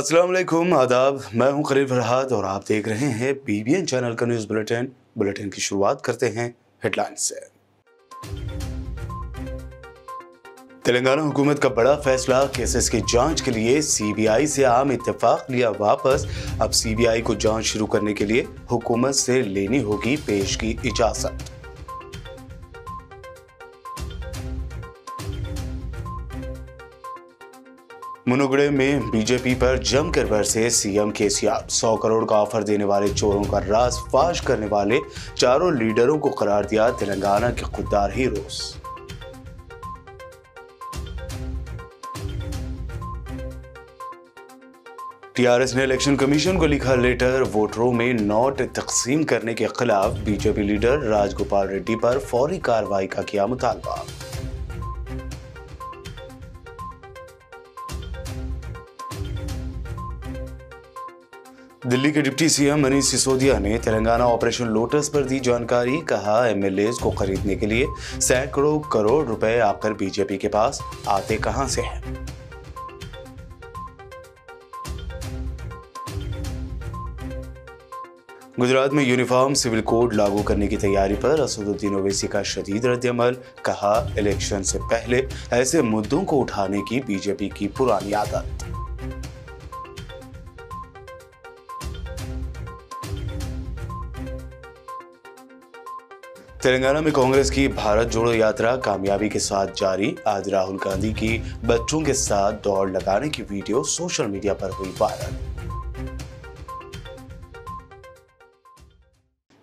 अस्सलाम वालेकुम, आदाब। मैं हूं खलील फरहाद और आप देख रहे हैं BBN चैनल का न्यूज़ बुलेटिन की शुरुआत करते हैं हेडलाइंस से। तेलंगाना हुकूमत का बड़ा फैसला, केसेस की जांच के लिए CBI से आम इत्तेफाक लिया वापस। अब CBI को जांच शुरू करने के लिए हुकूमत से लेनी होगी पेश की इजाजत। मुनुगुड़े में बीजेपी पर जमकर बरसे CM KCR। 100 करोड़ का ऑफर देने वाले चोरों का राज फाश करने वाले चारों लीडरों को करार दिया तेलंगाना के खुददार हीरोज। TRS ने इलेक्शन कमीशन को लिखा लेटर, वोटरों में नोट तकसीम करने के खिलाफ बीजेपी लीडर राजगोपाल रेड्डी पर फौरी कार्रवाई का किया मुतालबा। दिल्ली के डिप्टी CM मनीष सिसोदिया ने तेलंगाना ऑपरेशन लोटस पर दी जानकारी। कहा, MLAs को खरीदने के लिए सैकड़ों करोड़ रुपए आकर बीजेपी के पास आते कहां से हैं? गुजरात में यूनिफॉर्म सिविल कोड लागू करने की तैयारी पर असदुद्दीन ओवैसी का शदीद रद्द-ए-अमल। कहा, इलेक्शन से पहले ऐसे मुद्दों को उठाने की बीजेपी की पुरानी आदत। तेलंगाना में कांग्रेस की भारत जोड़ो यात्रा कामयाबी के साथ जारी। आज राहुल गांधी की बच्चों के साथ दौड़ लगाने की वीडियो सोशल मीडिया पर हुई वायरल।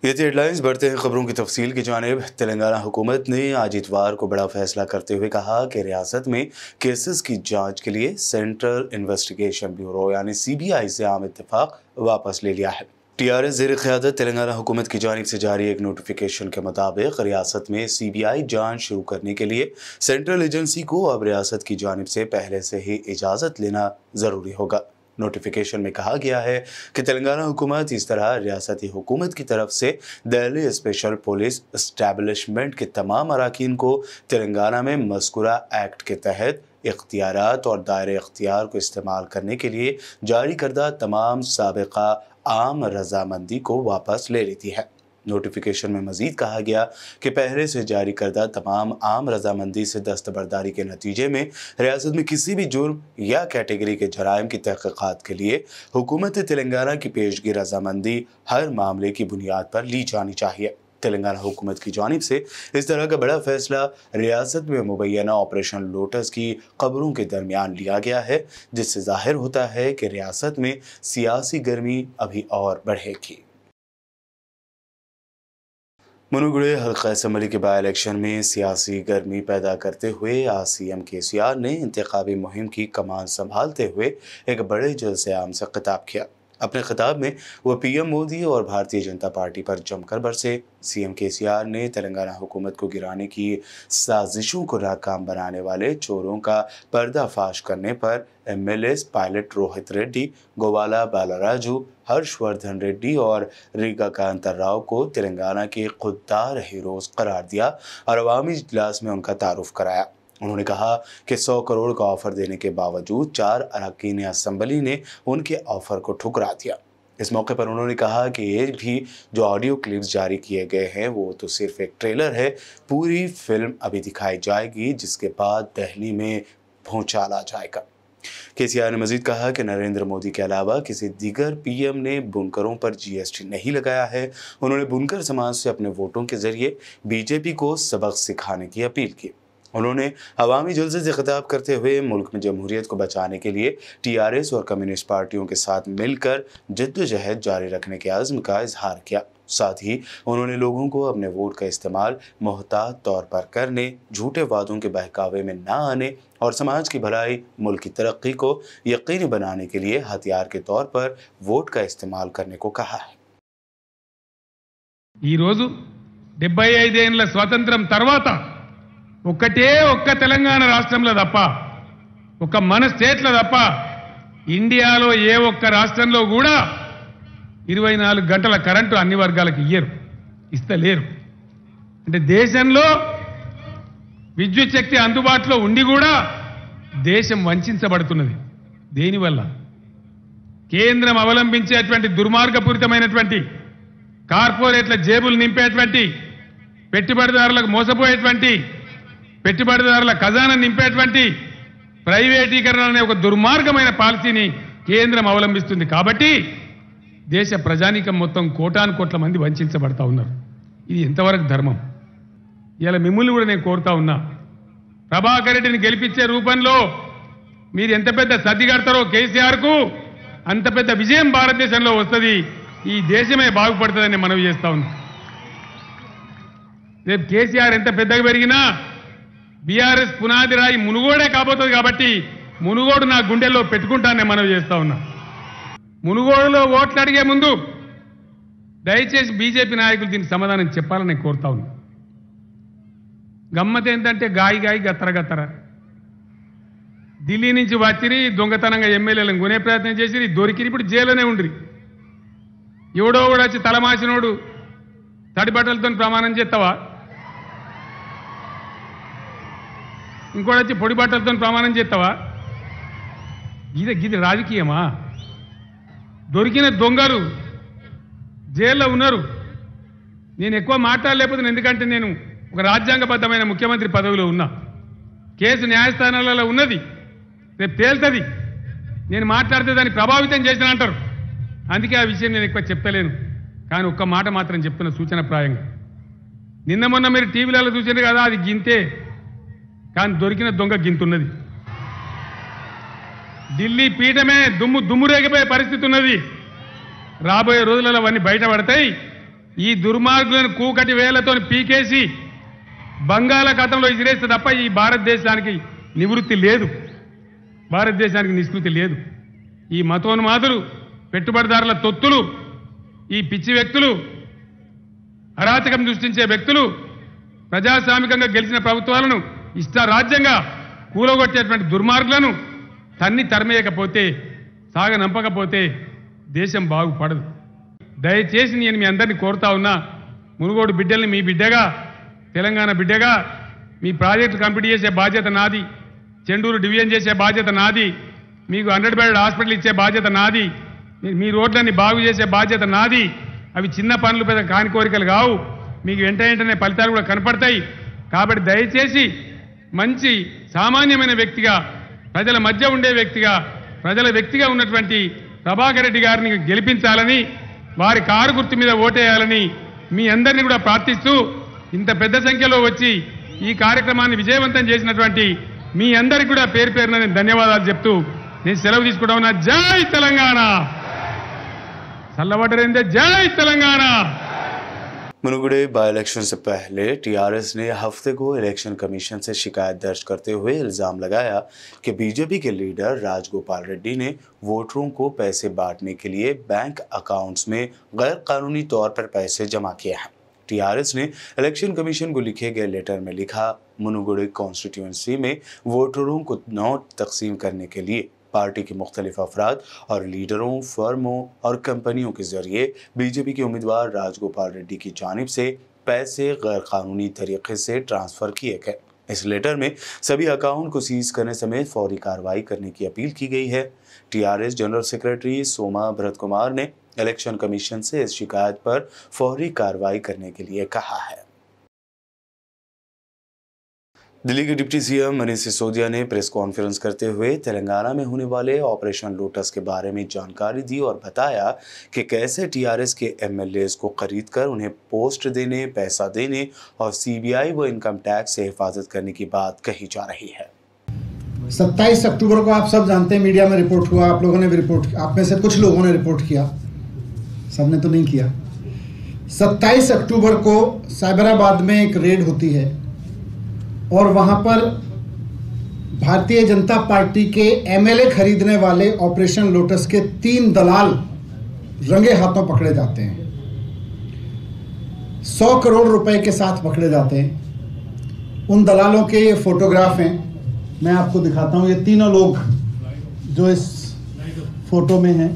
ये थी हेडलाइंस। बढ़ते हैं खबरों की तफसील की जानिब। तेलंगाना हुकूमत ने आज इतवार को बड़ा फैसला करते हुए कहा कि रियासत में केसेस की जांच के लिए सेंट्रल इन्वेस्टिगेशन ब्यूरो यानी CBI से आम इत्तेफाक वापस ले लिया है। TRS ज़ेर क़यादत तेलंगाना हुकूमत की जानिब से जारी एक नोटिफिकेशन के मुताबिक रियासत में CBI जांच शुरू करने के लिए सेंट्रल एजेंसी को अब रियासत की जानिब से पहले से ही इजाज़त लेना ज़रूरी होगा। नोटिफिकेशन में कहा गया है कि तेलंगाना हुकूमत इस तरह रियासती हुकूमत की तरफ से दिल्ली स्पेशल पुलिस एस्टैब्लिशमेंट के तमाम अराकीन को तेलंगाना में मज़कूरा एक्ट के तहत इख्तियारात और दायरे इख्तियार को इस्तेमाल करने के लिए जारी करदा तमाम साबिक़ा आम रजामंदी को वापस ले लेती है। नोटिफिकेशन में मजीद कहा गया कि पहले से जारी करदा तमाम आम रजामंदी से दस्तबरदारी के नतीजे में रियासत में किसी भी जुर्म या कैटेगरी के जराइम की तहक़ीक़ात के लिए हुकूमत तेलंगाना की पेशगी रजामंदी हर मामले की बुनियाद पर ली जानी चाहिए। तेलंगाना हुकूमत की जानिब से इस तरह का बड़ा फैसला रियासत में मुबैना ऑपरेशन लोटस की खबरों के दरमियान लिया गया है, जिससे जाहिर होता है कि रियासत में सियासी गर्मी अभी और बढ़ेगी। मुनुगुड़े हल्का असम्बली के बाई इलेक्शन में सियासी गर्मी पैदा करते हुए आज CM KCR ने इंतखाबी मुहिम की कमान संभालते हुए एक बड़े जलसे-ए-आम से खिताब किया। अपने खिताब में वह PM मोदी और भारतीय जनता पार्टी पर जमकर बरसे। CM KCR ने तेलंगाना हुकूमत को गिराने की साजिशों को नाकाम बनाने वाले चोरों का पर्दाफाश करने पर MLAs पायलट रोहित रेड्डी, गोवाला बालाराजू, हर्षवर्धन रेड्डी और रीगा कांता राव को तेलंगाना के खुददार हीरोज करार दिया और अवामी इजलास में उनका तारुफ कराया। उन्होंने कहा कि 100 करोड़ का ऑफर देने के बावजूद 4 अरकान असम्बली ने उनके ऑफर को ठुकरा दिया। इस मौके पर उन्होंने कहा कि ये भी जो ऑडियो क्लिप्स जारी किए गए हैं वो तो सिर्फ एक ट्रेलर है, पूरी फिल्म अभी दिखाई जाएगी जिसके बाद दिल्ली में भूचाल आ जाएगा। KCR ने मजीद कहा कि नरेंद्र मोदी के अलावा किसी दीगर PM ने बुनकरों पर GST नहीं लगाया है। उन्होंने बुनकर समाज से अपने वोटों के जरिए बीजेपी को सबक सिखाने की अपील की। उन्होंने अवामी जलसे से खिताब करते हुए मुल्क में जमहूरियत को बचाने के लिए TRS और कम्युनिस्ट पार्टियों के साथ मिलकर जद्दोजहद जारी रखने के आज़्म का इजहार किया। साथ ही उन्होंने लोगों को अपने वोट का इस्तेमाल मोहतात तौर पर करने, झूठे वादों के बहकावे में ना आने और समाज की भलाई, मुल्क की तरक्की को यकीनी बनाने के लिए हथियार के तौर पर वोट का इस्तेमाल करने को कहा है। ఈ రోజు 75 ఏళ్ల స్వాతంత్రం తర్వాత ఒక్క తెలంగాణ రాష్ట్రంలో తప్ప మన స్టేట్లో తప్ప ఇండియాలో ఏ ఒక్క రాష్ట్రంలో కూడా 24 గంటల కరెంటు అన్ని వర్గాలకు ఇస్తలేరు. అంటే దేశంలో విద్యుత్ శక్తి అందుబాటులో ఉండి కూడా దేశం వంచించబడుతున్నది. దేనివల్ల? కేంద్రం అవలంబించేటువంటి దుర్మార్గపూరితమైనటువంటి కార్పొరేట్ల జేబులు నింపేటువంటి పెట్టుబడిదారులకు మోసపోయేటువంటి పెట్టుబడిదారుల ఖజానా నింపేటువంటి ప్రైవేటీకరణ అనే ఒక దుర్మార్గమైన పాలసీని కేంద్రం అవలంబిస్తుంది. కాబట్టి దేశ ప్రజానీకం మొత్తం కోటాను కోట్ల మంది వంచబడతా ఉన్నారు. ఇది ఎంతవరకు ధర్మం? ఇలా మిమ్మల్ని కూడా నేను కోరుతా ఉన్నా, ప్రభాకర్ రెడ్డిని గెలిపించే రూపంలో మీరు ఎంత పెద్ద సర్ది కడతారో కేసీఆర్కు అంత పెద్ద విజయం భారతదేశంలో వస్తుంది. ఈ దేశమే బాగుపడుతుందని మనవి చేస్తా ఉన్నాం. రేపు కేసీఆర్ ఎంత పెద్దగా పెరిగినా బీఆర్ఎస్ పునాది రాయి మునుగోడే కాబోతుంది. కాబట్టి మునుగోడు నా గుండెల్లో పెట్టుకుంటానని మనవి చేస్తా ఉన్నా. మునుగోడులో ఓట్లు అడిగే ముందు దయచేసి బీజేపీ నాయకులు దీనికి సమాధానం చెప్పాలని నేను కోరుతా ఉన్నా. గమ్మత్ ఏంటంటే గాయి గత్తర గత్తర ఢిల్లీ నుంచి వచ్చిరి దొంగతనంగా ఎమ్మెల్యేలను కొనే ప్రయత్నం చేసిరి, దొరికిరి, ఇప్పుడు జైల్లోనే ఉండ్రి. ఎవడో కూడా వచ్చి తలమాసినోడు తడి బట్టలతో ప్రమాణం చేస్తావా? ఇంకోటి వచ్చి పొడి బట్టలతో ప్రమాణం చేస్తావా? గిది రాజకీయమా? దొరికిన దొంగలు జైల్లో ఉన్నారు. నేను ఎక్కువ మాట్లాడలేకపోతున్నాను, ఎందుకంటే నేను ఒక రాజ్యాంగబద్ధమైన ముఖ్యమంత్రి పదవిలో ఉన్నా. కేసు న్యాయస్థానాలలో ఉన్నది, రేపు తేల్తుంది. నేను మాట్లాడితే దాన్ని ప్రభావితం చేసిన అంటారు. అందుకే ఆ విషయం నేను ఎక్కువ చెప్తలేను. కానీ ఒక్క మాట మాత్రం చెప్తున్న సూచనప్రాయంగా, నిన్న మొన్న మీరు టీవీలలో చూసారు కదా, అది గింతే. కానీ దొరికిన దొంగ గింతున్నది. ఢిల్లీ పీఠమే దుమ్మురేగిపోయే పరిస్థితి ఉన్నది. రాబోయే రోజులలో అవన్నీ బయటపడతాయి. ఈ దుర్మార్గులను కూకటి వేలతో పీకేసి బంగాళాఖాతంలో ఇసిరేస్తే తప్ప ఈ భారతదేశానికి నివృత్తి లేదు, భారతదేశానికి నిష్కృతి లేదు. ఈ మతోన్మాదులు, పెట్టుబడిదారుల తొత్తులు, ఈ పిచ్చి వ్యక్తులు, అరాచకం సృష్టించే వ్యక్తులు ప్రజాస్వామికంగా గెలిచిన ప్రభుత్వాలను ఇష్టారాజ్యంగా కూలగొట్టేటువంటి దుర్మార్గులను తన్ని తరిమేయకపోతే, సాగనంపకపోతే దేశం బాగుపడదు. దయచేసి నేను మీ అందరినీ కోరుతా ఉన్నా, మునుగోడు బిడ్డల్ని మీ బిడ్డగా, తెలంగాణ బిడ్డగా, మీ ప్రాజెక్టు కంప్లీట్ చేసే బాధ్యత నాది, చెండూరు డివిజన్ చేసే బాధ్యత నాది, మీకు 100 బెడ్ హాస్పిటల్ ఇచ్చే బాధ్యత నాది, మీ రోడ్లన్నీ బాగు చేసే బాధ్యత నాది. అవి చిన్న పనులు, పెద్ద కాని కోరికలు కావు. మీకు వెంటనే ఫలితాలు కూడా కనపడతాయి. కాబట్టి దయచేసి మంచి సామాన్యమైన వ్యక్తిగా, ప్రజల మధ్య ఉండే వ్యక్తిగా, ప్రజల వ్యక్తిగా ఉన్నటువంటి ప్రభాకర్ రెడ్డి గారిని గెలిపించాలని, వారి కారు గుర్తు మీద ఓటేయాలని మీ అందరినీ కూడా ప్రార్థిస్తూ, ఇంత పెద్ద సంఖ్యలో వచ్చి ఈ కార్యక్రమాన్ని విజయవంతం చేసినటువంటి మీ అందరికీ కూడా పేరు పేరున నేను ధన్యవాదాలు చెప్తూ నేను సెలవు తీసుకుంటా ఉన్నా. జై తెలంగాణ, చల్లబడ్డరేందే, జై తెలంగాణ. मुनुगुडे बाई इलेक्शन से पहले टीआरएस ने हफ्ते को इलेक्शन कमीशन से शिकायत दर्ज करते हुए इल्जाम लगाया कि बीजेपी के लीडर राजगोपाल रेड्डी ने वोटरों को पैसे बांटने के लिए बैंक अकाउंट्स में गैर कानूनी तौर पर पैसे जमा किए हैं। टीआरएस ने इलेक्शन कमीशन को लिखे गए लेटर में लिखा, मुनुगुडे कॉन्स्टिट्यूंसी में वोटरों को नोट तकसीम करने के लिए पार्टी के मुख्तलिफ अफराद और लीडरों, फर्मों और कंपनियों के जरिए बीजेपी के उम्मीदवार राजगोपाल रेड्डी की जानिब से पैसे गैर कानूनी तरीके से ट्रांसफर किए गए। इस लेटर में सभी अकाउंट को सीज करने समेत फौरी कार्रवाई करने की अपील की गई है। TRS general secretary Soma Bharat Kumar ने इलेक्शन कमीशन से इस शिकायत पर फौरी कार्रवाई करने के लिए कहा है। दिल्ली के डिप्टी सीएम मनीष सिसोदिया ने प्रेस कॉन्फ्रेंस करते हुए तेलंगाना में होने वाले ऑपरेशन लोटस के बारे में जानकारी दी और बताया कि कैसे टीआरएस के एमएलएस को खरीदकर उन्हें पोस्ट देने, पैसा देने और सीबीआई व इनकम टैक्स से हिफाजत करने की बात कही जा रही है। 27 अक्टूबर को आप सब जानते हैं, मीडिया में रिपोर्ट हुआ, आप लोगों ने भी रिपोर्ट, आप में से कुछ लोगों ने रिपोर्ट किया, सबने तो नहीं किया। 27 अक्टूबर को साइबराबाद में एक रेड होती है और वहां पर भारतीय जनता पार्टी के एमएलए खरीदने वाले ऑपरेशन लोटस के 3 दलाल रंगे हाथों पकड़े जाते हैं। 100 करोड़ रुपए के साथ पकड़े जाते हैं। उन दलालों के ये फोटोग्राफ हैं, मैं आपको दिखाता हूं। ये तीनों लोग जो इस फोटो में हैं,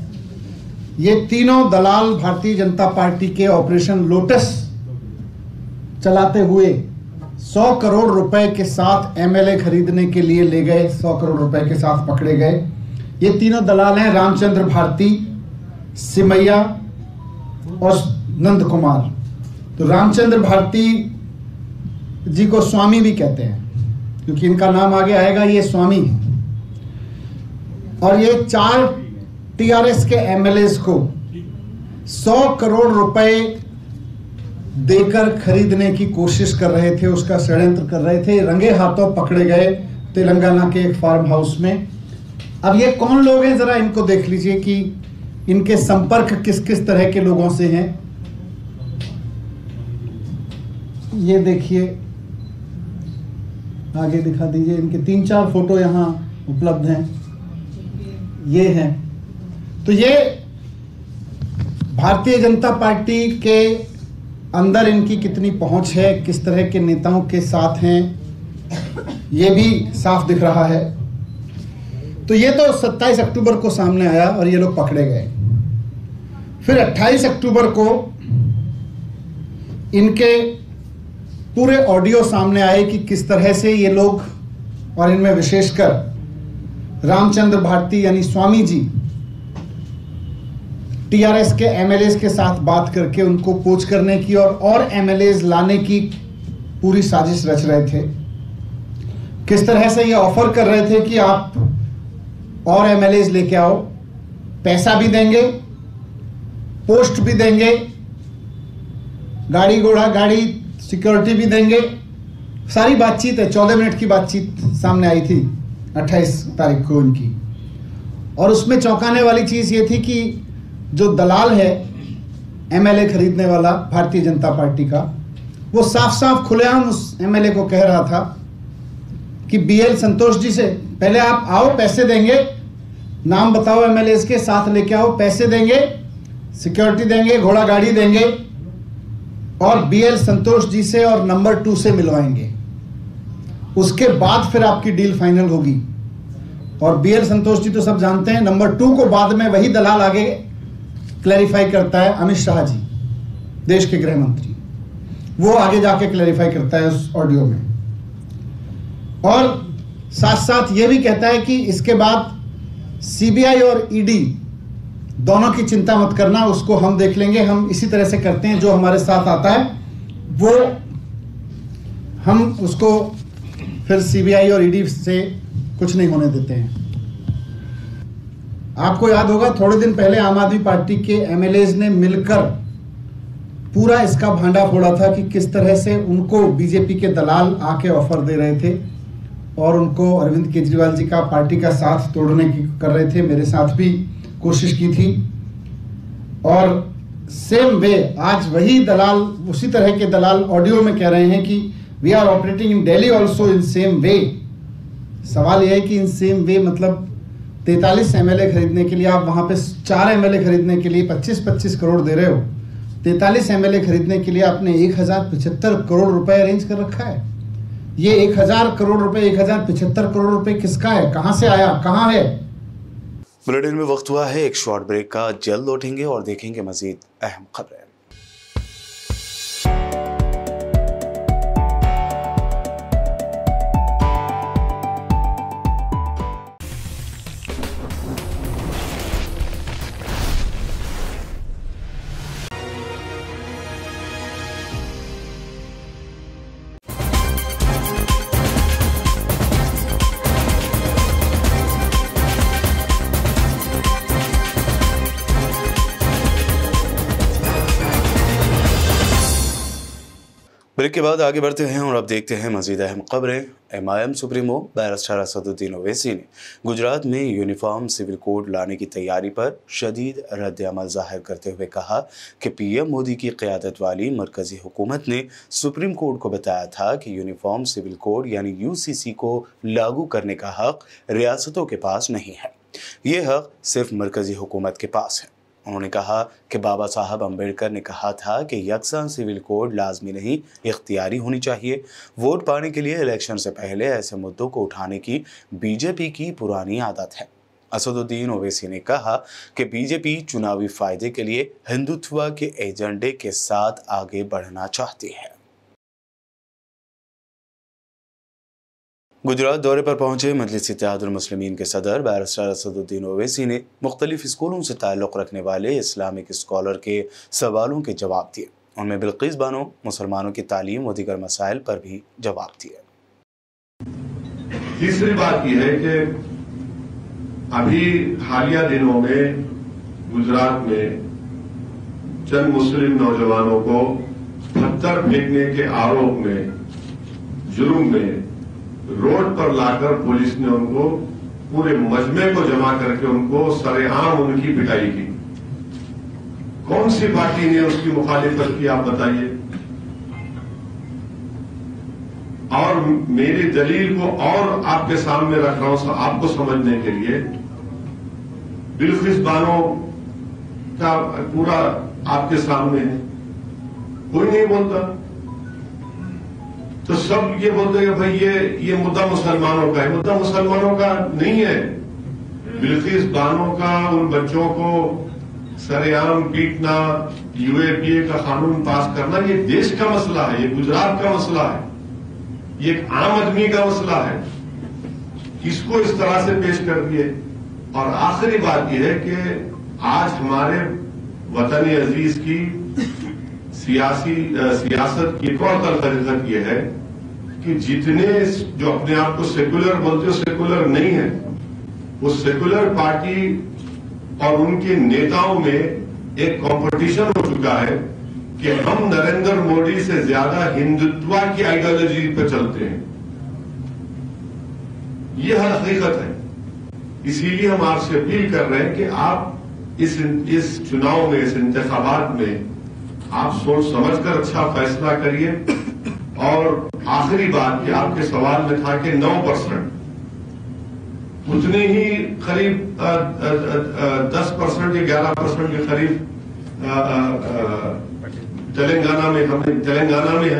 ये तीनों दलाल भारतीय जनता पार्टी के ऑपरेशन लोटस चलाते हुए 100 करोड़ रुपए के साथ एमएलए खरीदने के लिए ले गए, 100 करोड़ रुपए के साथ पकड़े गए। ये तीनों दलाल हैं, रामचंद्र भारती, सिमैया और नंद कुमार। तो रामचंद्र भारती जी को स्वामी भी कहते हैं क्योंकि इनका नाम आगे आएगा, ये स्वामी है। और ये 4 टीआरएस के एमएलएस को 100 करोड़ रुपए देकर खरीदने की कोशिश कर रहे थे, उसका षड्यंत्र कर रहे थे। रंगे हाथों पकड़े गए तेलंगाना के एक फार्म हाउस में। अब ये कौन लोग हैं, जरा इनको देख लीजिए कि इनके संपर्क किस किस तरह के लोगों से हैं। ये देखिए, आगे दिखा दीजिए, इनके 3-4 फोटो यहाँ उपलब्ध हैं, ये हैं। तो ये भारतीय जनता पार्टी के अंदर इनकी कितनी पहुंच है, किस तरह के नेताओं के साथ हैं, ये भी साफ दिख रहा है। तो ये तो 27 अक्टूबर को सामने आया और ये लोग पकड़े गए। फिर 28 अक्टूबर को इनके पूरे ऑडियो सामने आए कि किस तरह से ये लोग, और इनमें विशेषकर रामचंद्र भारती यानी स्वामी जी, टीआरएस के एमएलएस के साथ बात करके उनको पोच करने की और एमएलएस लाने की पूरी साजिश रच रहे थे। किस तरह से ये ऑफर कर रहे थे कि आप और एमएलएस लेके आओ, पैसा भी देंगे, पोस्ट भी देंगे, गाड़ी घोड़ा गाड़ी सिक्योरिटी भी देंगे। सारी बातचीत है, 14 मिनट की बातचीत सामने आई थी 28 तारीख को इनकी। और उसमें चौंकाने वाली चीज ये थी कि जो दलाल है एमएलए खरीदने वाला भारतीय जनता पार्टी का, वो साफ साफ खुलेआम उस एमएलए को कह रहा था कि बीएल संतोष जी से पहले आप आओ, पैसे देंगे, नाम बताओ एमएलए के साथ लेके आओ, पैसे देंगे, सिक्योरिटी देंगे, घोड़ा गाड़ी देंगे और बीएल संतोष जी से और नंबर 2 से मिलवाएंगे। उसके बाद फिर आपकी डील फाइनल होगी। और बीएल संतोष जी तो सब जानते हैं, नंबर 2 को बाद में वही दलाल आगे क्लैरिफाई करता है, अमित शाह जी, देश के गृह मंत्री, वो आगे जाके क्लैरिफाई करता है उस ऑडियो में। और साथ साथ ये भी कहता है कि इसके बाद सीबीआई और ईडी दोनों की चिंता मत करना, उसको हम देख लेंगे, हम इसी तरह से करते हैं, जो हमारे साथ आता है वो हम उसको फिर सीबीआई और ईडी से कुछ नहीं होने देते हैं। आपको याद होगा थोड़े दिन पहले आम आदमी पार्टी के एमएलएज ने मिलकर पूरा इसका भांडा फोड़ा था कि किस तरह से उनको बीजेपी के दलाल आके ऑफर दे रहे थे और उनको अरविंद केजरीवाल जी का पार्टी का साथ तोड़ने की कर रहे थे। मेरे साथ भी कोशिश की थी। और सेम वे आज वही दलाल, उसी तरह के दलाल ऑडियो में कह रहे हैं कि we are operating in Delhi also in same way. सवाल यह है कि इन सेम वे मतलब 43 एमएलए खरीदने के लिए आप वहां पे 4 एमएलए खरीदने के लिए 25-25 करोड़ दे रहे हो। 43 एमएलए खरीदने के लिए आपने 1075 करोड़ रुपए अरेंज कर रखा है। ये 1000 करोड़ रुपए, 1075 करोड़ रुपए किसका है, कहां से आया, कहां है? बुलेटिन में वक्त हुआ है एक शॉर्ट ब्रेक का। जल्द लौटेंगे और देखेंगे मजीद अहम खबरें। ब्रेक के बाद आगे बढ़ते हैं और अब देखते हैं मजीद अहम खबरें। MIM supremo barrister Asaduddin Owaisi ने गुजरात में यूनिफॉर्म सिविल कोड लाने की तैयारी पर शदीद रद्द-ए-अमल जाहिर करते हुए कहा कि पीएम मोदी की क़यादत वाली मरकज़ी हुकूमत ने सुप्रीम कोर्ट को बताया था कि यूनिफॉर्म सिविल कोड यानी यूसीसी को लागू करने का हक रियासतों के पास नहीं है, ये हक सिर्फ मरकज़ी हुकूमत के पास है। उन्होंने कहा कि बाबा साहब अम्बेडकर ने कहा था कि यकसा सिविल कोड लाजमी नहीं, इख्तियारी होनी चाहिए। वोट पाने के लिए इलेक्शन से पहले ऐसे मुद्दों को उठाने की बीजेपी की पुरानी आदत है। असदुद्दीन ओवैसी ने कहा कि बीजेपी चुनावी फायदे के लिए हिंदुत्व के एजेंडे के साथ आगे बढ़ना चाहती है। गुजरात दौरे पर पहुंचे मजलिस इत्तेहादुल मुस्लिमीन के सदर बैरिस्टर असदुद्दीन ओवैसी ने मुख्तलिफ स्कूलों से ताल्लुक़ रखने वाले इस्लामिक स्कॉलर के सवालों के जवाब दिए। उनमें बिल्किस बानो मुसलमानों की तालीम व दीगर मसाइल पर भी जवाब दिए। तीसरी बात यह है कि अभी हालिया दिनों में गुजरात में चंद मुस्लिम नौजवानों को पत्थर फेंकने के आरोप में, जुर्म में रोड पर लाकर पुलिस ने उनको पूरे मजमे को जमा करके उनको सरेआम उनकी पिटाई की। कौन सी पार्टी ने उसकी मुखालिफत की, आप बताइए। और मेरी दलील को और आपके सामने रख रहा हूं आपको समझने के लिए। बिल्किस बानो का पूरा आपके सामने है, कोई नहीं बोलता, तो सब ये बोलते हैं भाई ये मुद्दा मुसलमानों का है। मुद्दा मुसलमानों का नहीं है। बिल्किस बानो का उन बच्चों को सरेआम पीटना, यूएपीए का कानून पास करना, ये देश का मसला है, ये गुजरात का मसला है, ये एक आम आदमी का मसला है। इसको इस तरह से पेश कर दिए। और आखिरी बात यह है कि आज हमारे वतन अजीज की सियासत की एक और तरीक़त यह है कि जितने जो अपने आप को सेकुलर बोलते हो, सेकुलर नहीं है, वो सेकुलर पार्टी और उनके नेताओं में एक कंपटीशन हो चुका है कि हम नरेंद्र मोदी से ज्यादा हिंदुत्व की आइडियोलॉजी पर चलते हैं। यह हकीकत है। इसीलिए हम आपसे अपील कर रहे हैं कि आप इस चुनाव में, इस इंतखाबात में आप सोच समझकर अच्छा फैसला करिए। और आखिरी बात कि आपके सवाल में था कि 9%, उतनी ही करीब 10% या 11% के करीब तेलंगाना में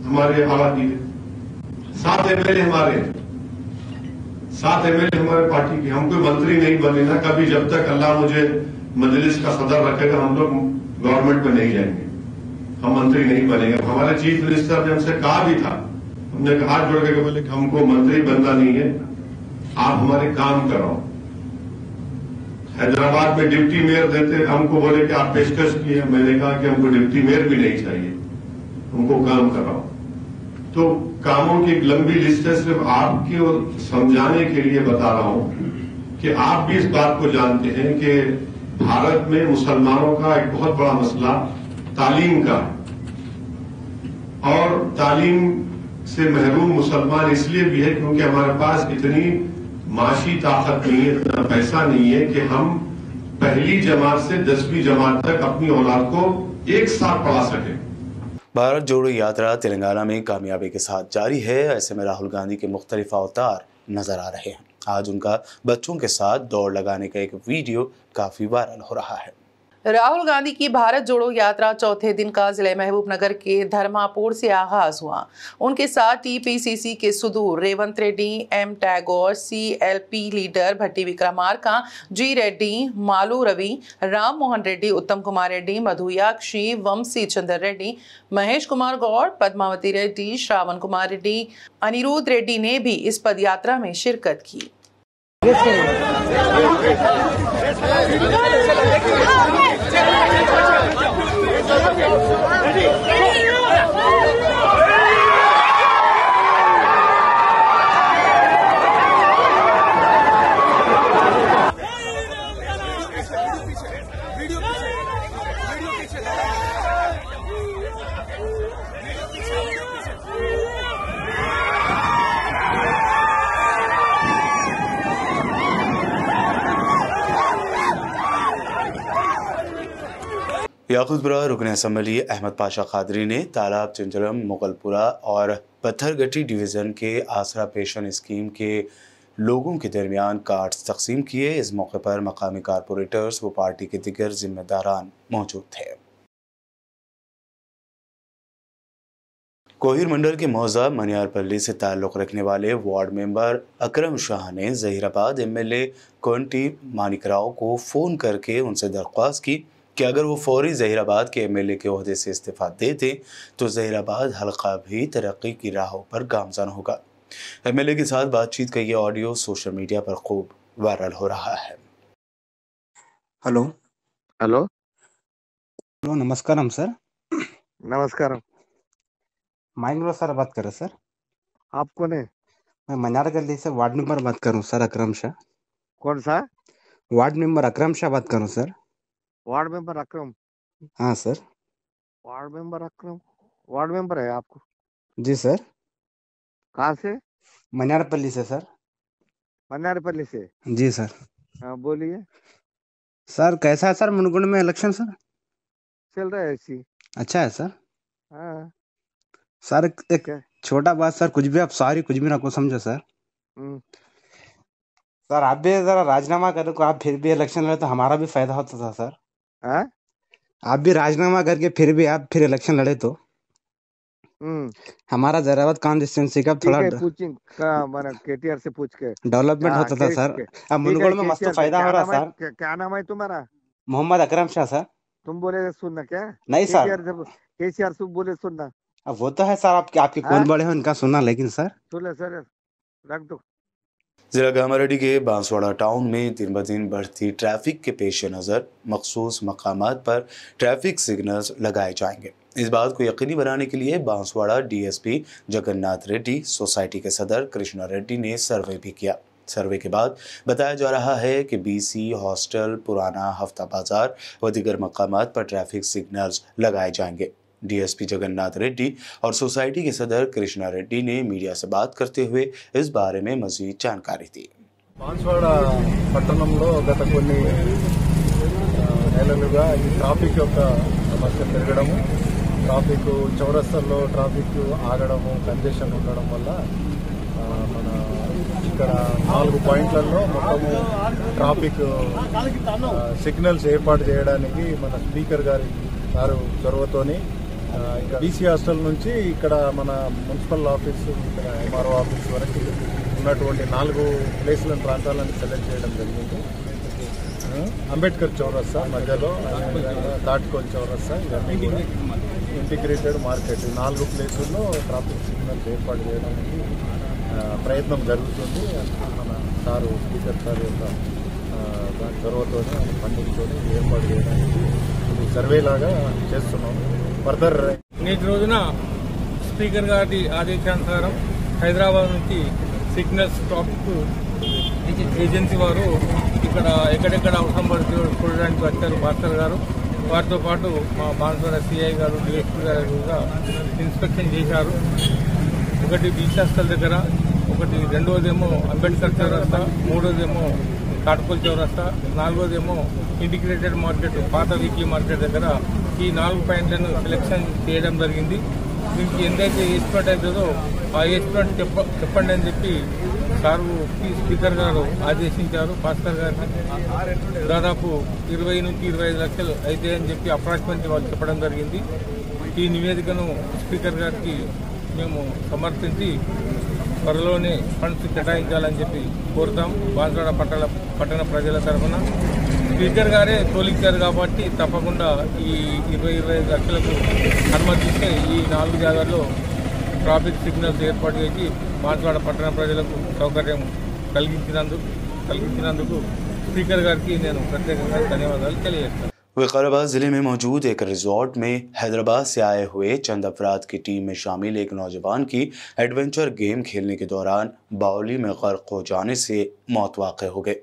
हमारे आबादी है। 7 एमएलए हमारे 7 एमएलए हमारे पार्टी के। हम कोई मंत्री नहीं बने ना कभी। जब तक अल्लाह मुझे मजलिस का सदर रखेगा हम लोग गवर्नमेंट में नहीं जाएंगे, हम मंत्री नहीं बनेंगे। हमारे चीफ मिनिस्टर ने हमसे कहा भी था, हमने हाथ जोड़ के बोले कि हमको मंत्री बनना नहीं है, आप हमारे काम कराओ। हैदराबाद में डिप्टी मेयर देते, हमको बोले कि आप पेशकश किए। मैंने कहा कि हमको डिप्टी मेयर भी नहीं चाहिए, हमको काम कराओ। तो कामों की एक लंबी लिस्ट है। सिर्फ आपको समझाने के लिए बता रहा हूं कि आप भी इस बात को जानते हैं कि भारत में मुसलमानों का एक बहुत बड़ा मसला तालीम का है। और तालीम से महरूम मुसलमान इसलिए भी है क्योंकि हमारे पास इतनी माशी ताकत नहीं है, इतना पैसा नहीं है कि हम पहली जमात से 10वीं जमात तक अपनी औलाद को एक साथ पढ़ा सकें। भारत जोड़ो यात्रा तेलंगाना में कामयाबी के साथ जारी है। ऐसे में राहुल गांधी के मुख्तलिफ अवतार नजर आ रहे हैं। आज उनका बच्चों के साथ दौड़ लगाने का एक वीडियो काफी वायरल हो रहा है। राहुल गांधी की भारत जोड़ो यात्रा चौथे दिन का जिले महबूबनगर के धर्मापुर से आगाज हुआ। उनके साथ टीपीसीसी के सुदूर Revanth Reddy, M Tagore, CLP leader Bhatti Vikramarka, G Reddy, Mallu Ravi, Ram Mohan Reddy, Uttam Kumar Reddy, मधुयाक्षी, वंशी चंद्र रेड्डी, महेश कुमार गौड़, पद्मावती रेड्डी, श्रावण कुमार रेड्डी, अनिरुद्ध रेड्डी ने भी इस पदयात्रा में शिरकत की। याकूतपुरा रुकन असम्बली अहमद पाशा कादरी ने तालाब चिंचलम, मुगलपुरा और पत्थरगट्टी डिवीज़न के आसरा पेंशन स्कीम के लोगों के दरमियान कार्ड्स तकसीम किए। इस मौके पर मकामी कारपोरेटर्स व पार्टी के दिगर जिम्मेदारान मौजूद थे। कोहिर मंडल के मौजा मनियारपल्ली से ताल्लुक़ रखने वाले वार्ड मेंबर अकरम शाह ने ज़हीराबाद एमएलए कोंटी मानिकराव को फ़ोन करके उनसे दरख्वास्त की कि अगर वो फौरी ज़हीराबाद के एमएलए के ओहदे से इस्तीफ़ा दे दें तो ज़हीराबाद हल्का भी तरक्की की राहों पर गामज़न होगा। एमएलए के साथ बातचीत का ये ऑडियो सोशल मीडिया पर खूब वायरल हो रहा है। हेलो हेलो हेलो नमस्कारम सर। नमस्कार। माइंग्रो सर बात कर रहे सर। आप कौन है? मैं मनार गली से वार्ड मेंबर बात कर रहा हूँ सर, अकरम शाह। कौन सा? वार्ड मेंबर अकरम शाह बात कर रहा हूँ सर। वार्ड मेंबर अकरम? हाँ सर। वार्ड मेंबर अकरम वार्ड मेंबर है आपको? जी सर। कहाँ से? मनारपल्ली से सर। मन्नारपल्ली से? जी सर। हाँ बोलिए। सर कैसा है सर मुनगुण में इलेक्शन सर? चल रहा है ऐसी। अच्छा है सर। हाँ सर एक क्या? छोटा बात सर, कुछ भी आप सॉरी कुछ भी ना को समझो सर। हम्म, सर आप भी जरा राजीनामा करो, को आप फिर भी इलेक्शन लड़े तो हमारा भी फायदा होता था सर। हाँ? आप भी राजीनामा करके फिर भी आप फिर इलेक्शन लड़े तो हम्म, हमारा जरावत कॉन्स्टिट्यूंसी का थोड़ा ठीक है पूछें का मैंने केटीआर से पूछ के। डेवलपमेंट हाँ होता था सर। अब ठीक है मुनगुण में मस्त केटीआर से। फायदा हो क्या रहा नाम है? सर। क्या नाम है तुम्हारा? मोहम्मद अकरम शाह सर। तुम बोले सुनना क्या? नहीं सर। केसीआर से बोले सुनना। अब वो तो है सर, आपके हाँ कौन बड़े हैं उनका सुना, लेकिन सर सुन सर रख दो। जिला कामारेड्डी के बांसवाड़ा टाउन में दिन ब दिन बढ़ती ट्रैफिक के पेश नज़र मखसूस मकामात पर ट्रैफिक सिग्नल्स लगाए जाएंगे। इस बात को यकीनी बनाने के लिए बांसवाड़ा डीएसपी जगन्नाथ रेड्डी सोसाइटी के सदर कृष्णा रेड्डी ने सर्वे भी किया। सर्वे के बाद बताया जा रहा है कि बीसी हॉस्टल, पुराना हफ्ता बाजार व दीगर मकामात पर ट्रैफिक सिग्नल्स लगाए जाएंगे। डीएसपी जगन्नाथ रेड्डी और सोसाइटी के सदर कृष्णा रेड्डी ने मीडिया से बात करते हुए इस बारे में मजीद जानकारी दी। బాన్స్వాడ పట్టణంలో గత కొన్ని నెలలుగా ఈ ట్రాఫిక్ యొక్క సమస్య పెరగడము, ట్రాఫిక్ చౌరస్తాల్లో ట్రాఫిక్ ఆగడము, కంజెషన్ ఉండడం వల్ల మన ఇక్కడ 4 పాయింట్లలో మొత్తము ట్రాఫిక్ సిగ్నల్స్ ఏర్పాటు చేయడానికి మన స్పీకర్ గారు చొరవతోని ఇక్కడ బీసీ హాస్టల్ నుంచి ఇక్కడ మన మున్సిపల్ ఆఫీసు, ఇక్కడ ఎంఆర్ఓ ఆఫీస్ వరకు ఉన్నటువంటి 4 ప్లేసులను, ప్రాంతాలను సెలెక్ట్ చేయడం జరిగింది. అంబేద్కర్ చౌరస్తా మధ్యలో, తాటికోల్ చౌరస్తా, ఇంటిగ్రేటెడ్ మార్కెట్, 4 ప్లేసుల్లో ట్రాఫిక్ సిగ్నల్స్ ఏర్పాటు చేయడానికి ప్రయత్నం జరుగుతుంది. మన సారు స్పీకర్ సార్ యొక్క చొరవతో ఫండింగ్తో ఏర్పాటు చేయడానికి సర్వే లాగా చేస్తున్నాము. ఫర్దర్ నేటి రోజున స్పీకర్ గారి ఆదేశానుసారం హైదరాబాద్ నుంచి సిగ్నల్స్ ట్రాఫిక్ ఏజెన్సీ వారు ఇక్కడ ఎక్కడెక్కడ అవసరం పడుతుందో చూడడానికి వచ్చారు భాస్కర్ గారు. వారితో పాటు మా బాన్స్వాడ సిఐ గారు, డిఎస్పీ గారు కూడా ఇన్స్పెక్షన్ చేశారు. ఒకటి బీచ్ హాస్టల్ దగ్గర, ఒకటి రెండోదేమో అంబేద్కర్ చౌరస్తా, మూడోదేమో తాటికోల్ చౌరస్తా, నాలుగోదేమో ఇంటిగ్రేటెడ్ మార్కెట్, పాత వీక్లీ మార్కెట్ దగ్గర ఈ 4 పాయింట్లను సెలెక్షన్ చేయడం జరిగింది. దీనికి ఎంతైతే ఎస్టిమేట్ అవుతుందో ఆ ఎస్టిమేట్ చెప్పండి అని చెప్పి సారు స్పీకర్ గారు ఆదేశించారు. భాస్కర్ గారిని దాదాపు 20 నుంచి 25 లక్షలు అయితే అని చెప్పి అప్రాక్సిమేట్లీ వాళ్ళు చెప్పడం జరిగింది. ఈ నివేదికను స్పీకర్ గారికి మేము సమర్పించి త్వరలోనే ఫండ్స్ కేటాయించాలని చెప్పి కోరుతాం. బాన్స్వాడ పట్టణ ప్రజల తరఫున స్పీకర్ గారే తోలించారు కాబట్టి తప్పకుండా ఈ 20-25 లక్షలకు అనుమతిస్తే ఈ 4 జాగాల్లో ట్రాఫిక్ సిగ్నల్స్ ఏర్పాటు చేసి బాన్స్వాడ పట్టణ ప్రజలకు సౌకర్యం కలిగించినందుకు స్పీకర్ గారికి నేను ప్రత్యేకంగా ధన్యవాదాలు తెలియజేస్తాను. विकाराबाद जिले में मौजूद एक रिजॉर्ट में हैदराबाद से आए हुए चंद अफराद की टीम में शामिल एक नौजवान की एडवेंचर गेम खेलने के दौरान बावली में गर्क हो जाने से मौत वाक़ हो गई।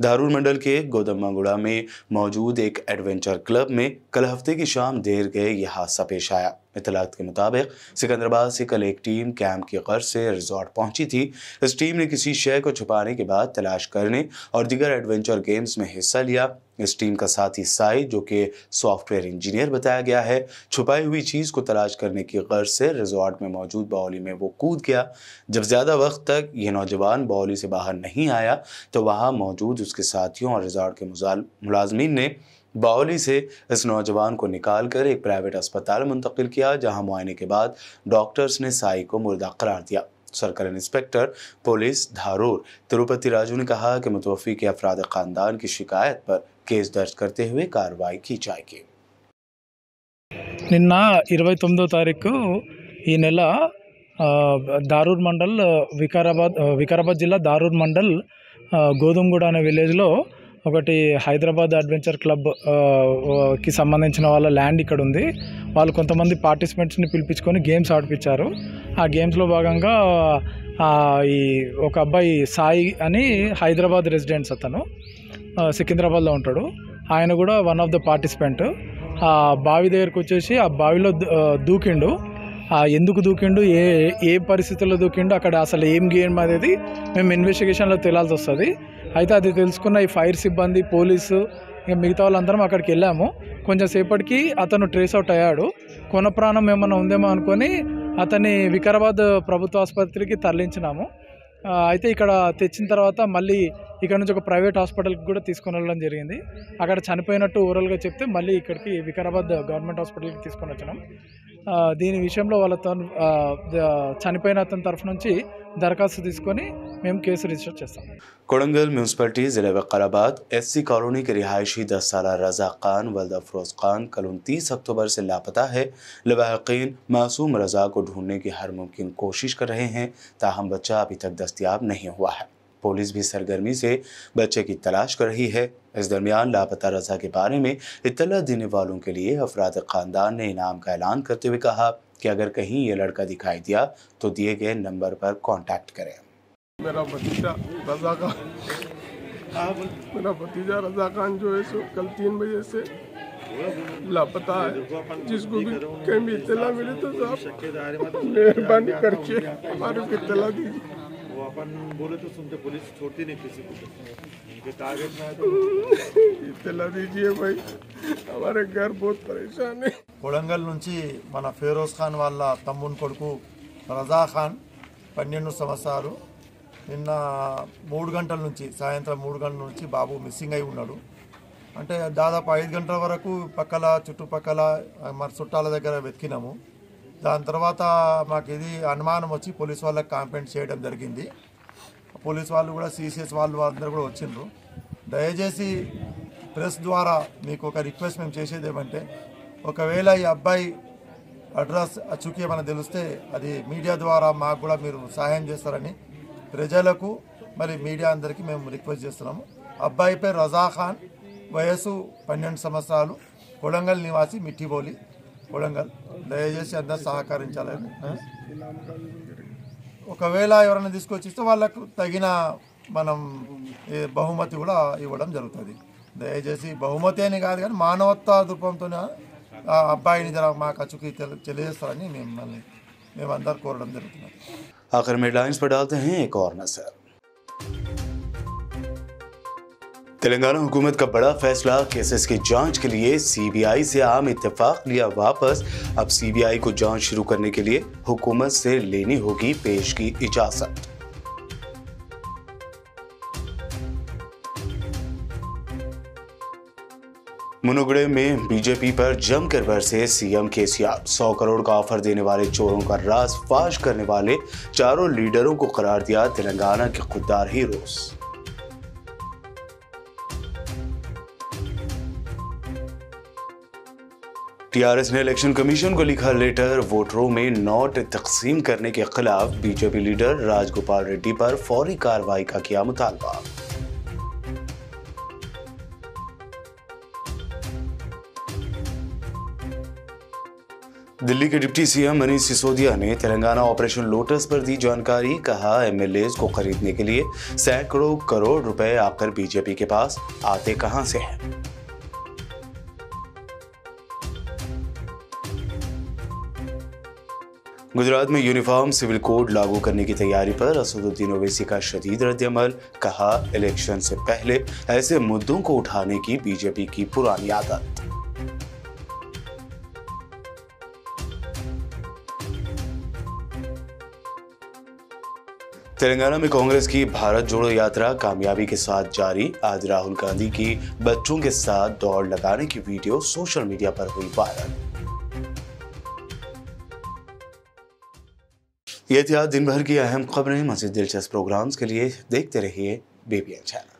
धारूर मंडल के गोदम्मागुड़ा में मौजूद एक एडवेंचर क्लब में कल हफ्ते की शाम देर गए यह हादसा पेश आया। इतलात के मुताबिक सिकंदराबाद से कल एक टीम कैंप की गर्ज से रिजॉर्ट पहुंची थी। इस टीम ने किसी शय को छुपाने के बाद तलाश करने और दीगर एडवेंचर गेम्स में हिस्सा लिया। इस टीम का साथी साई, जो कि सॉफ्टवेयर इंजीनियर बताया गया है, छुपाई हुई चीज़ को तलाश करने की गर्ज से रिजॉर्ट में मौजूद बावली में वो कूद गया। जब ज़्यादा वक्त तक ये नौजवान बावली से बाहर नहीं आया तो वहाँ मौजूद उसके साथियों और रिजॉर्ट के मुलाजमीन ने बावली से इस नौजवान को निकालकर एक प्राइवेट अस्पताल मुंतकिल किया, जहाँ मुआयने के बाद डॉक्टर्स ने साई को मुर्दा करार दिया। Circle inspector police Dharur Tirupati Raju ने कहा कि मुतवफ़ी के अफराद ख़ानदान की शिकायत पर केस दर्ज करते हुए कार्रवाई की जाएगी। నిన్న 29వ తారీఖు ఈ నెల దారూర్ మండల్ వికారాబాద్ జిల్లా దారూర్ మండల్ గోధుమగూడ అనే విలేజ్లో ఒకటి హైదరాబాద్ అడ్వెంచర్ క్లబ్ కి సంబంధించిన వాళ్ళ ల్యాండ్ ఇక్కడ ఉంది. వాళ్ళు కొంతమంది పార్టిసిపెంట్స్ని పిలిపించుకొని గేమ్స్ ఆడిపించారు. ఆ గేమ్స్లో భాగంగా ఈ ఒక అబ్బాయి సాయి అని హైదరాబాద్ రెసిడెంట్స్, అతను సికింద్రాబాద్లో ఉంటాడు. ఆయన కూడా వన్ ఆఫ్ ద పార్టిసిపెంట్. ఆ బావి దగ్గరకు వచ్చేసి ఆ బావిలో దూకిండు. ఎందుకు దూకిండు, ఏ పరిస్థితుల్లో దూకిండు, అక్కడ అసలు ఏం గేమ్ అనేది మేము ఇన్వెస్టిగేషన్లో తేలాల్సి వస్తుంది. అయితే అది తెలుసుకున్న ఈ ఫైర్ సిబ్బంది, పోలీసు, ఇక మిగతా వాళ్ళందరం అక్కడికి వెళ్ళాము. కొంచెం సేపటికి అతను ట్రేస్ అవుట్ అయ్యాడు. కొన ప్రాణం ఏమైనా ఉందేమో అనుకొని అతన్ని వికారాబాద్ ప్రభుత్వ ఆసుపత్రికి తరలించినాము. అయితే ఇక్కడ తెచ్చిన తర్వాత మళ్ళీ ఇక్కడ నుంచి ఒక ప్రైవేట్ హాస్పిటల్కి కూడా తీసుకొని వెళ్ళడం జరిగింది. అక్కడ చనిపోయినట్టు ఓవరాల్గా చెప్తే మళ్ళీ ఇక్కడికి వికారాబాద్ గవర్నమెంట్ హాస్పిటల్కి తీసుకొని వచ్చినాం. దీని విషయంలో వాళ్ళతో చనిపోయిన అతని తరఫు నుంచి దరఖాస్తు తీసుకొని మేము కేసు రిజిస్టర్ చేస్తాం. कोड़ंगल म्यूनसिपलिटी जिले विकाराबाद एससी कॉलोनी के रिहायशी 10 साला रजा खान वल्द अफरोज खान कल 29 अक्टूबर से लापता है। लवाहिकीन मासूम रजा को ढूंढने की हर मुमकिन कोशिश कर रहे हैं, ताहम बच्चा अभी तक दस्तयाब नहीं हुआ है। पुलिस भी सरगर्मी से बच्चे की तलाश कर रही है। इस दरमियान लापता रजा के बारे में इत्तला देने वालों के लिए अफराद खानदान ने इनाम का ऐलान करते हुए कहा कि अगर कहीं ये लड़का दिखाई दिया तो दिए गए नंबर पर कॉन्टैक्ट करें। मेरा भतीजा रजा खान जो है सो कल 3 बजे से लापता है। जिसको भी कहीं भी इत्तला मिले तो साहब मेहरबानी करके हमारे को इत्तला दीजिए। वो अपन बोले तो सुनते, पुलिस छोड़ती नहीं किसी को, उनके टारगेट में तो इत्तला दीजिए भाई, हमारे घर बहुत परेशान है। కొడంగల్ నుంచి మన ఫిరోజ్ ఖాన్ వాళ్ళ తమ్ముని కొడుకు రజా ఖాన్ 12 సంవత్సరాలు నిన్న 3 గంటల నుంచి సాయంత్రం 3 గంటల నుంచి బాబు మిస్సింగ్ అయి ఉన్నాడు. అంటే దాదాపు 5 గంటల వరకు పక్కల చుట్టుపక్కల మన చుట్టాల దగ్గర వెతికినాము. దాని తర్వాత మాకు ఇది అనుమానం వచ్చి పోలీస్ వాళ్ళకి కంప్లైంట్ చేయడం జరిగింది. పోలీస్ వాళ్ళు కూడా సిసిఎస్ వాళ్ళు అందరూ కూడా వచ్చిండ్రు. దయచేసి ప్రెస్ ద్వారా మీకు ఒక రిక్వెస్ట్ మేము చేసేది ఏమంటే, ఒకవేళ ఈ అబ్బాయి అడ్రస్ అచ్చుకి ఏమైనా తెలిస్తే అది మీడియా ద్వారా మాకు కూడా మీరు సహాయం చేస్తారని ప్రజలకు మరి మీడియా అందరికీ మేము రిక్వెస్ట్ చేస్తున్నాము. అబ్బాయి పేరు రజా ఖాన్, వయసు 12 సంవత్సరాలు, కొడంగల్ నివాసి, మిట్టిబోలి, కొడంగల్. దయచేసి అందరూ సహకరించాలని. ఒకవేళ ఎవరైనా తీసుకొచ్చిస్తే వాళ్ళకు తగిన మనం బహుమతి కూడా ఇవ్వడం జరుగుతుంది. దయచేసి బహుమతి అని కాదు కానీ మానవత్వ దృక్పథంతో ఆ అబ్బాయిని జర మా ఖర్చుకి తెలియజేస్తారని మేమందరూ కోరడం జరుగుతుంది. आखिर में हेडलाइंस पर डालते हैं एक और नजर। तेलंगाना हुकूमत का बड़ा फैसला, केसेस की जांच के लिए सीबीआई से आम इत्तेफाक लिया वापस। अब सीबीआई को जांच शुरू करने के लिए हुकूमत से लेनी होगी पेश की इजाजत। मुनुगड़े में बीजेपी पर जमकर बरसे सीएम केसीआर। 100 करोड़ का ऑफर देने वाले चोरों का राज फाश करने वाले 4 लीडरों को करार दिया तेलंगाना के खुददार हीरोज। टीआरएस ने इलेक्शन कमीशन को लिखा लेटर, वोटरों में नोट तकसीम करने के खिलाफ बीजेपी लीडर राजगोपाल रेड्डी पर फौरी कार्रवाई का किया मुतालबा। दिल्ली के डिप्टी सीएम मनीष सिसोदिया ने तेलंगाना ऑपरेशन लोटस पर दी जानकारी। कहा, एमएलएज को खरीदने के लिए सैकड़ों करोड़ रुपए आकर बीजेपी के पास आते कहां से हैं? गुजरात में यूनिफॉर्म सिविल कोड लागू करने की तैयारी पर असदुद्दीन ओवैसी का शदीद रद्द-ए-अमल। कहा, इलेक्शन से पहले ऐसे मुद्दों को उठाने की बीजेपी की पुरानी आदत। तेलंगाना में कांग्रेस की भारत जोड़ो यात्रा कामयाबी के साथ जारी। आज राहुल गांधी की बच्चों के साथ दौड़ लगाने की वीडियो सोशल मीडिया पर हुई वायरल। ये थी आज दिन भर की अहम खबरें। मज़ीद दिलचस्प प्रोग्राम्स के लिए देखते रहिए बीबीएन चैनल।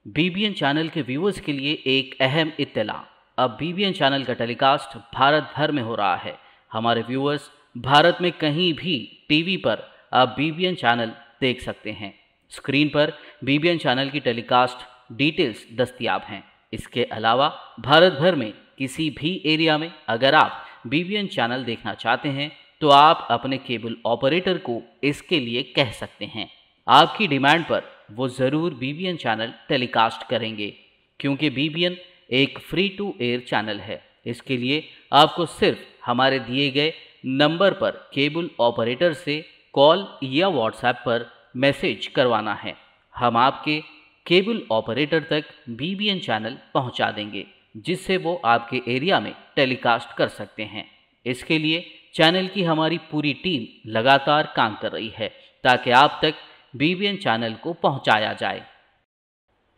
बीबीएन चैनल के व्यूअर्स के लिए एक अहम इत्तला, अब बीबीएन चैनल का टेलीकास्ट भारत भर में हो रहा है। हमारे व्यूअर्स भारत में कहीं भी टीवी पर आप BBN चैनल देख सकते हैं। स्क्रीन पर BBN चैनल की टेलीकास्ट डिटेल्स दस्तयाब हैं। इसके अलावा भारत भर में किसी भी एरिया में अगर आप BBN चैनल देखना चाहते हैं तो आप अपने केबल ऑपरेटर को इसके लिए कह सकते हैं। आपकी डिमांड पर वो ज़रूर BBN चैनल टेलीकास्ट करेंगे, क्योंकि BBN एक फ्री टू एयर चैनल है। इसके लिए आपको सिर्फ हमारे दिए गए नंबर पर केबल ऑपरेटर से कॉल या व्हाट्सएप पर मैसेज करवाना है। हम आपके केबल ऑपरेटर तक BBN चैनल पहुंचा देंगे, जिससे वो आपके एरिया में टेलीकास्ट कर सकते हैं। इसके लिए चैनल की हमारी पूरी टीम लगातार काम कर रही है ताकि आप तक BBN चैनल को पहुंचाया जाए।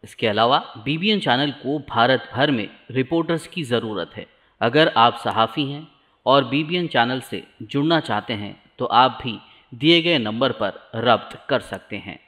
इसके अलावा BBN चैनल को भारत भर में रिपोर्टर्स की ज़रूरत है। अगर आप सहाफ़ी हैं और BBN चैनल से जुड़ना चाहते हैं तो आप भी दिए गए नंबर पर रब्त कर सकते हैं।